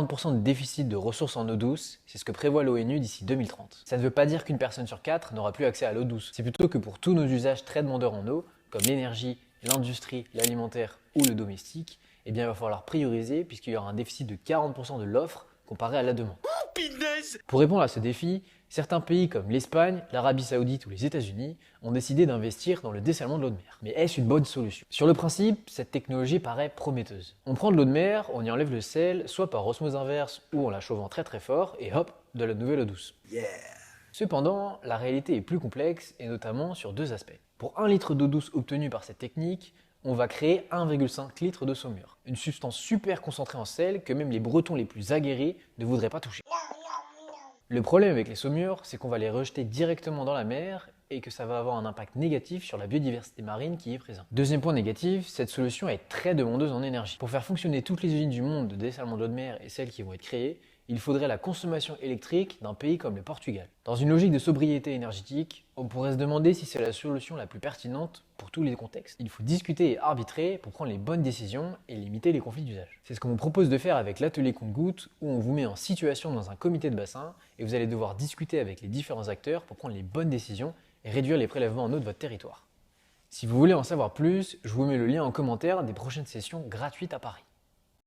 40% de déficit de ressources en eau douce, c'est ce que prévoit l'ONU d'ici 2030. Ça ne veut pas dire qu'une personne sur 4 n'aura plus accès à l'eau douce. C'est plutôt que pour tous nos usages très demandeurs en eau, comme l'énergie, l'industrie, l'alimentaire ou le domestique, eh bien il va falloir prioriser puisqu'il y aura un déficit de 40% de l'offre comparé à la demande. Pour répondre à ce défi, certains pays comme l'Espagne, l'Arabie Saoudite ou les États-Unis ont décidé d'investir dans le dessalement de l'eau de mer. Mais est-ce une bonne solution? Sur le principe, cette technologie paraît prometteuse. On prend de l'eau de mer, on y enlève le sel, soit par osmose inverse ou en la chauffant très très fort, et hop, de la nouvelle eau douce. Cependant, la réalité est plus complexe, et notamment sur deux aspects. Pour 1 litre d'eau douce obtenue par cette technique, on va créer 1,5 litre de saumure. Une substance super concentrée en sel que même les Bretons les plus aguerris ne voudraient pas toucher. Le problème avec les saumures, c'est qu'on va les rejeter directement dans la mer et que ça va avoir un impact négatif sur la biodiversité marine qui est présente. Deuxième point négatif, cette solution est très demandeuse en énergie. Pour faire fonctionner toutes les usines du monde de dessalement de l'eau de mer et celles qui vont être créées, il faudrait la consommation électrique d'un pays comme le Portugal. Dans une logique de sobriété énergétique, on pourrait se demander si c'est la solution la plus pertinente pour tous les contextes. Il faut discuter et arbitrer pour prendre les bonnes décisions et limiter les conflits d'usage. C'est ce qu'on vous propose de faire avec l'atelier compte-gouttes où on vous met en situation dans un comité de bassin et vous allez devoir discuter avec les différents acteurs pour prendre les bonnes décisions et réduire les prélèvements en eau de votre territoire. Si vous voulez en savoir plus, je vous mets le lien en commentaire des prochaines sessions gratuites à Paris.